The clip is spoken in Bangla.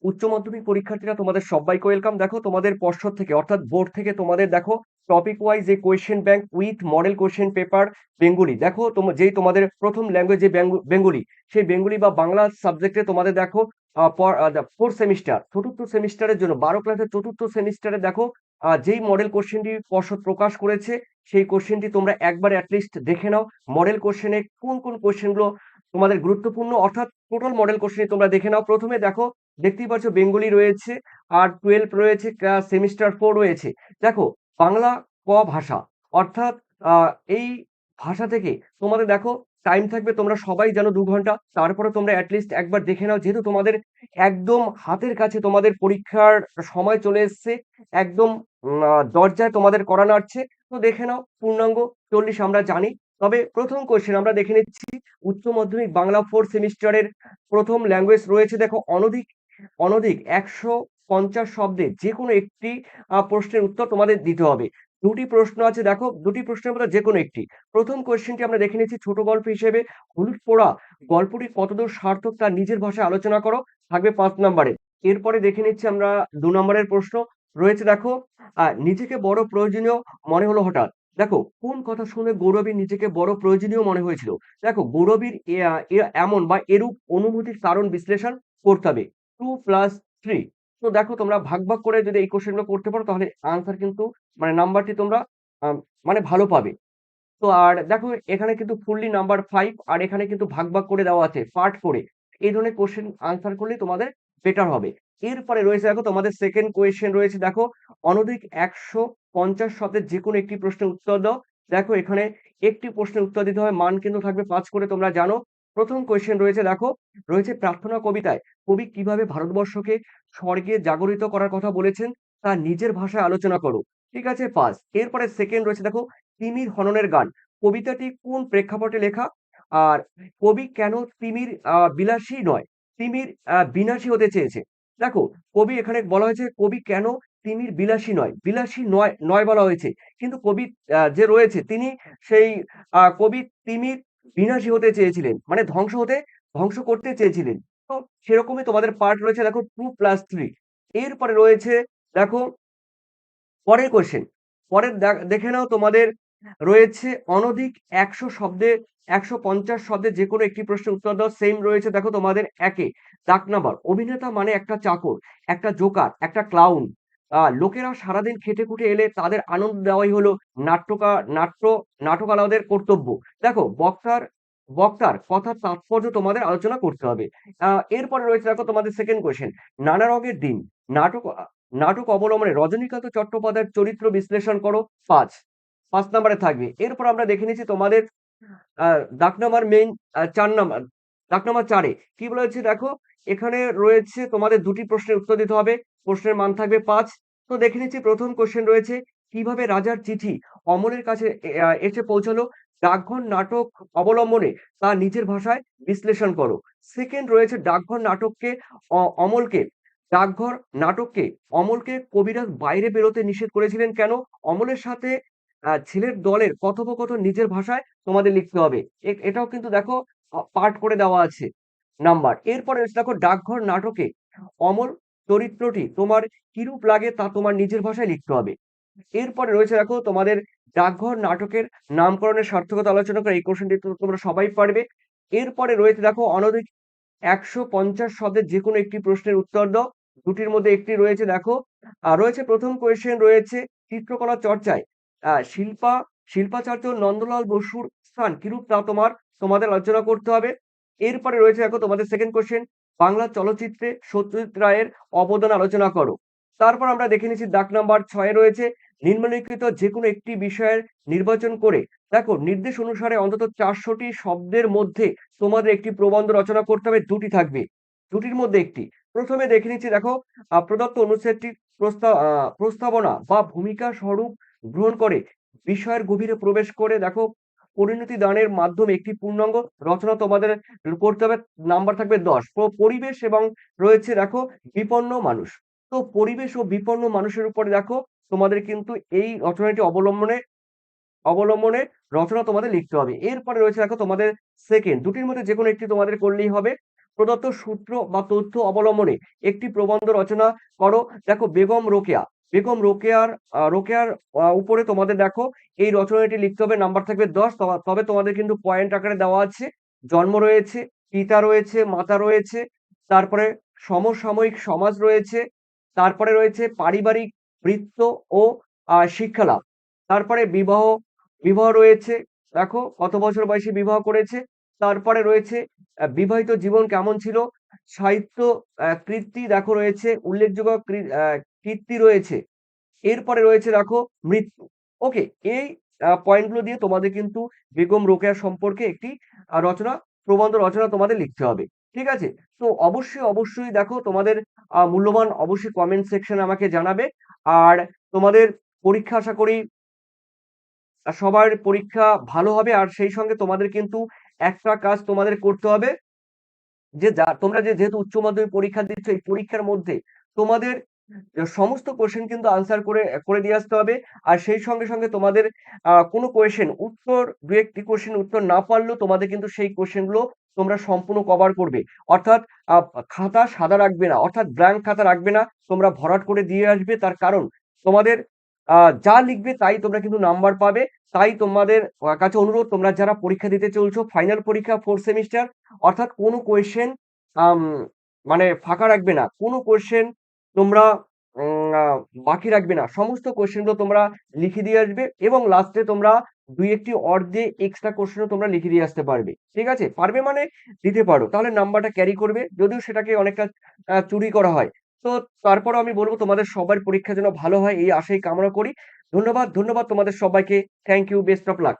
উচ্চ মাধ্যমিক পরীক্ষার্থীরা তোমাদের সবাইকে ওয়েলকাম। দেখো তোমাদের পর্ষদ থেকে অর্থাৎ বোর্ড থেকে তোমাদের দেখো টপিক ওয়াইজ যে question bank with model question paper Bengali, দেখো যেই তোমাদের প্রথম ল্যাঙ্গুয়েজ যে বেঙ্গলি, সেই বেঙ্গলি বা বাংলা সাবজেক্টে তোমাদের দেখো ফোর্থ সেমিস্টার চতুর্থ সেমিস্টারের জন্য 12 ক্লাসের চতুর্থ সেমিস্টারে দেখো যেই মডেল কোশ্চেনটি পর্ষদ প্রকাশ করেছে সেই কোশ্চেনটি তোমরা একবার অ্যাটলিস্ট দেখে নাও। মডেল কোশ্চেনে কোন কোন কোশ্চেনগুলো তোমাদের গুরুত্বপূর্ণ, অর্থাৎ টোটাল মডেল কোশ্চেন তোমরা দেখে নাও। প্রথমে দেখো, দেখতেই পাচ্ছ বেঙ্গলি রয়েছে, আর 12 রয়েছে, সেমিস্টার 4 রয়েছে। দেখো বাংলা ক ভাষা, অর্থাৎ এই ভাষা থেকে তোমাদের দেখো টাইম থাকবে, তোমরা সবাই জানো 2 ঘন্টা। তারপরে তোমরা অ্যাটলিস্ট একবার দেখে নাও, যেহেতু তোমাদের একদম হাতের কাছে তোমাদের পরীক্ষার সময় চলে এসছে, একদম দরজায় তোমাদের করা নাড়ছে। তো দেখে নাও পূর্ণাঙ্গ 40 আমরা জানি। তবে প্রথম কোয়েশ্চেন আমরা দেখে নিচ্ছি। উচ্চ মাধ্যমিক বাংলা 4 সেমিস্টারের প্রথম ল্যাঙ্গুয়েজ রয়েছে দেখো অনধিক অনধিক 150 শব্দে যে কোনো একটি প্রশ্নের উত্তর তোমাদের দিতে হবে। দুটি প্রশ্ন আছে, দেখো দুটি প্রশ্নের মধ্যে যে কোনো একটি। প্রথম কোয়েশ্চেনটি আমরা দেখে নিচ্ছি, ছোট গল্প হিসেবে হলুদ পোড়া গল্পটি কতদূর সার্থক তা নিজের ভাষায় আলোচনা করো, থাকবে 5 নম্বরে। এরপরে দেখে নিচ্ছি আমরা 2 নম্বরের প্রশ্ন রয়েছে দেখো, নিজেকে বড় প্রয়োজনীয় মনে হলো হঠাৎ। দেখো কোন কথা শুনে গৌরবীর নিজেকে বড় প্রয়োজনীয় মনে হয়েছিল। দেখো গৌরবীর এমন বা এরূপ অনুভূতির কারণ বিশ্লেষণ করতে হবে। 2+3। তো দেখো তোমরা ভাগ ভাগ করে যদি এই কোশ্চেনগুলো করতে পারো তাহলে আনসার কিন্তু মানে নাম্বারটি তোমরা মানে ভালো পাবে। তো আর দেখো এখানে কিন্তু ফুললি নাম্বার 5, আর এখানে কিন্তু ভাগ ভাগ করে দেওয়া আছে পার্ট করে। এই ধরনের কোশ্চেন আনসার করলেই তোমাদের বেটার হবে। এরপরে রয়েছে দেখো তোমাদের সেকেন্ড কোয়েশ্চেন রয়েছে দেখো, অনধিক 150 শব্দের যে কোনো একটি প্রশ্নের উত্তর দাও। দেখো এখানে একটি প্রশ্নের উত্তর দিতে হবে, মান কিন্তু থাকবে 5 করে, তোমরা জানো। প্রথম কোয়েশ্চেন রয়েছে দেখো, রয়েছে প্রার্থনা কবিতায় কবি কিভাবে ভারতবর্ষকে স্বর্গে জাগরিত করার কথা বলেছেন তা নিজের ভাষায় আলোচনা করো। ঠিক আছে, পাস। এরপরে সেকেন্ড রয়েছে দেখো, তিমির হননের গান কবিতাটি কোন প্রেক্ষাপটে লেখা, আর কবি কেন তিমির বিলাসী নয় তিমির বিনাশী হতে চেয়েছে। দেখো কবি এখানে বলা হয়েছে কবি কেন তিমির বিলাসী নয়, বিলাসী নয় নয় বলা হয়েছে, কিন্তু কবি যে রয়েছে তিনি সেই কবি তিমির বিনাশী হতে চেয়েছিলেন, মানে ধ্বংস করতে চেয়েছিলেন। তো সেরকমই তোমাদের পার্ট রয়েছে দেখো 2+3। এরপরে রয়েছে দেখো পরের কোয়েশ্চেন। পরের দেখে নাও তোমাদের রয়েছে অনধিক 100 শব্দে 150 শব্দে যে কোনো একটি প্রশ্নের উত্তর দাও। সেম রয়েছে দেখো তোমাদের একে দাগ নাম্বার, অভিনেতা মানে একটা চাকর, একটা জোকার, একটা ক্লাউন। লোকেরা সারাদিন খেটে খুঁটে এলে তাদের আনন্দ দেওয়াই হলো নাট্যকালাদের কর্তব্য। দেখো বক্তার কথার তাৎপর্য তোমাদের আলোচনা করতে হবে। এরপরে রয়েছে দেখো তোমাদের সেকেন্ড কোয়েশ্চেন, নানা রঙের দিন নাটক নাটক অবলম্বনে রজনীকান্ত চট্টোপাধ্যায়ের চরিত্র বিশ্লেষণ করো। 5 নম্বরে থাকবে। এরপর আমরা দেখে নিচ্ছি তোমাদের দাগ নাম্বার মেইন 4 নাম্বার, দাগ নাম্বার 4 এ কি বলেছে দেখো, এখানে রয়েছে তোমাদের দুটি প্রশ্নের উত্তর দিতে হবে, প্রশ্নের মান থাকবে 5। তো দেখে নিচ্ছি প্রথম কোশ্চেন রয়েছে, কিভাবে রাজার চিঠি অমলের কাছে এসে পৌঁছালো, ডাকঘর নাটক অবলম্বনে তা নিজের ভাষায় বিশ্লেষণ করো। সেকেন্ড রয়েছে, অমলকে ডাকঘর নাটককে অমলকে কবিরাজ বাইরে বেরোতে নিষেধ করেছিলেন কেন? অমলের সাথে ছেলের দলের কথোপকথন নিজের ভাষায় তোমাদের লিখতে হবে। এটাও কিন্তু দেখো পার্ট করে দেওয়া আছে নাম্বার। এরপরে দেখো ডাকঘর নাটকে অমল চরিত্রটি তোমার কিরূপ লাগে তা তোমার নিজের ভাষায় লিখতে হবে। এরপরে রয়েছে দেখো তোমাদের ডাকঘর নাটকের নামকরণের সার্থকতা আলোচনা করে, এই কোশ্চেনটি তো তোমরা সবাই পারবে। এরপরে রয়েছে দেখো অনধিক 150 শব্দের যে কোনো একটি প্রশ্নের উত্তর দাও। দুটির মধ্যে একটি রয়েছে দেখো, রয়েছে প্রথম কোয়েশ্চেন রয়েছে, চিত্রকলা চর্চায় শিল্পাচার্য নন্দলাল বসুর স্থান কিরূপ তা তোমাদের আলোচনা করতে হবে। এরপরে রয়েছে দেখো তোমাদের সেকেন্ড কোয়েশ্চেন, বাংলা চলচ্চিত্রে সত্যজিৎ রায়ের অবদান আলোচনা করো। তারপর আমরা দেখে নিচ্ছি দাগ নাম্বার 6 রয়েছে, নিম্নলিখিত যে কোনো একটি বিষয়ের নির্বাচন করে দেখো নির্দেশ অনুসারে অন্তত 400টি শব্দের মধ্যে তোমাদের একটি প্রবন্ধ রচনা করতে হবে। দুটি থাকবে, দুটির মধ্যে একটি। প্রথমে দেখে নিচ্ছি দেখো, প্রদত্ত অনুচ্ছেদটির প্রস্তাবনা বা ভূমিকা স্বরূপ গ্রহণ করে বিষয়ের গভীরে প্রবেশ করে দেখো পরিণতি দানের মাধ্যমে একটি পূর্ণাঙ্গ রচনা তোমাদের করতে হবে। নাম্বার থাকবে 10। পরিবেশ এবং রয়েছে দেখো বিপন্ন মানুষ। তো পরিবেশ ও বিপন্ন মানুষের উপরে দেখো তোমাদের কিন্তু এই রচনাটি অবলম্বনে রচনা তোমাদের লিখতে হবে। এরপরে রয়েছে দেখো তোমাদের সেকেন্ড, দুটির মধ্যে যেকোনো একটি তোমাদের করলেই হবে। প্রদত্ত সূত্র বা তথ্য অবলম্বনে একটি প্রবন্ধ রচনা করো। দেখো বেগম রোকেয়া, বেগম রোকেয়ার উপরে তোমাদের দেখো এই রচনাটি লিখতে হবে, নাম্বার থাকবে 10। তবে তোমাদের কিন্তু পয়েন্ট আকারে দেওয়া আছে। জন্ম রয়েছে, পিতা রয়েছে, মাতা রয়েছে, তারপরে সমসাময়িক সমাজ রয়েছে, তারপরে রয়েছে পারিবারিক বৃত্ত ও শিক্ষালাভ, তারপরে বিবাহ রয়েছে, দেখো কত বছর বয়সে বিবাহ করেছে, তারপরে রয়েছে বিবাহিত জীবন কেমন ছিল, সাহিত্য কীর্তি দেখো রয়েছে, উল্লেখযোগ্য কীর্তি রয়েছে, এরপরে রয়েছে দেখো মৃত্যু। ওকে, এই পয়েন্টগুলো দিয়ে তোমাদের কিন্তু বেগম রোকেয়া সম্পর্কে একটি রচনা, প্রবন্ধ রচনা তোমাদের লিখতে হবে। ঠিক আছে? তো অবশ্যই দেখো তোমাদের মূল্যবান অবশ্যই কমেন্ট সেকশনে আমাকে জানাবে। আর তোমাদের পরীক্ষা আশা করি সবার পরীক্ষা ভালো হবে। আর সেই সঙ্গে তোমাদের কিন্তু একটা কাজ তোমাদের করতে হবে, যে তোমরা যেহেতু উচ্চ মাধ্যমিক পরীক্ষা দিচ্ছ, এই পরীক্ষার মধ্যে তোমাদের সমস্ত কোশ্চেন কিন্তু আনসার করে দিয়ে আসতে হবে। আর সেই সঙ্গে তোমাদের কোনো কোয়েশ্চেন উত্তর, দু একটি কোশ্চেন উত্তর না পারলেও তোমাদের কিন্তু সেই কোশ্চেন গুলো তোমরা সম্পূর্ণ কভার করবে। অর্থাৎ খাতা সাদা রাখবে না, অর্থাৎ ব্ল্যাঙ্ক খাতা রাখবে না, তোমরা ভরাট করে দিয়ে আসবে। তার কারণ তোমাদের যা লিখবে তাই তোমরা কিন্তু নাম্বার পাবে। তাই তোমাদের কাছে অনুরোধ, তোমরা যারা পরীক্ষা দিতে চলছো, ফাইনাল পরীক্ষা 4th সেমিস্টার, অর্থাৎ কোনো কোয়েশ্চেন আম মানে ফাঁকা রাখবে না। কোনো কোয়েশ্চেন তোমরা উম আ বাকি রাখবে না। সমস্ত কোয়েশ্চেন গুলো তোমরা লিখে দিয়ে আসবে এবং লাস্টে তোমরা ২-১ টি দিয়ে এক্সট্রা কোয়েশ্চেন ও তোমরা লিখে দিয়ে আসতে পারবে। ঠিক আছে? পারবে মানে দিতে পারো। তাহলে নাম্বারটা ক্যারি করবে। যদিও সেটাকে অনেকটা চুরি করা হয়। তো তারপরেও আমি বলব তোমাদের সবার পরীক্ষা যেন ভালো হয়, এই আশাই কামনা করি। ধন্যবাদ তোমাদের সবাইকে। Thank you. Best of lakh.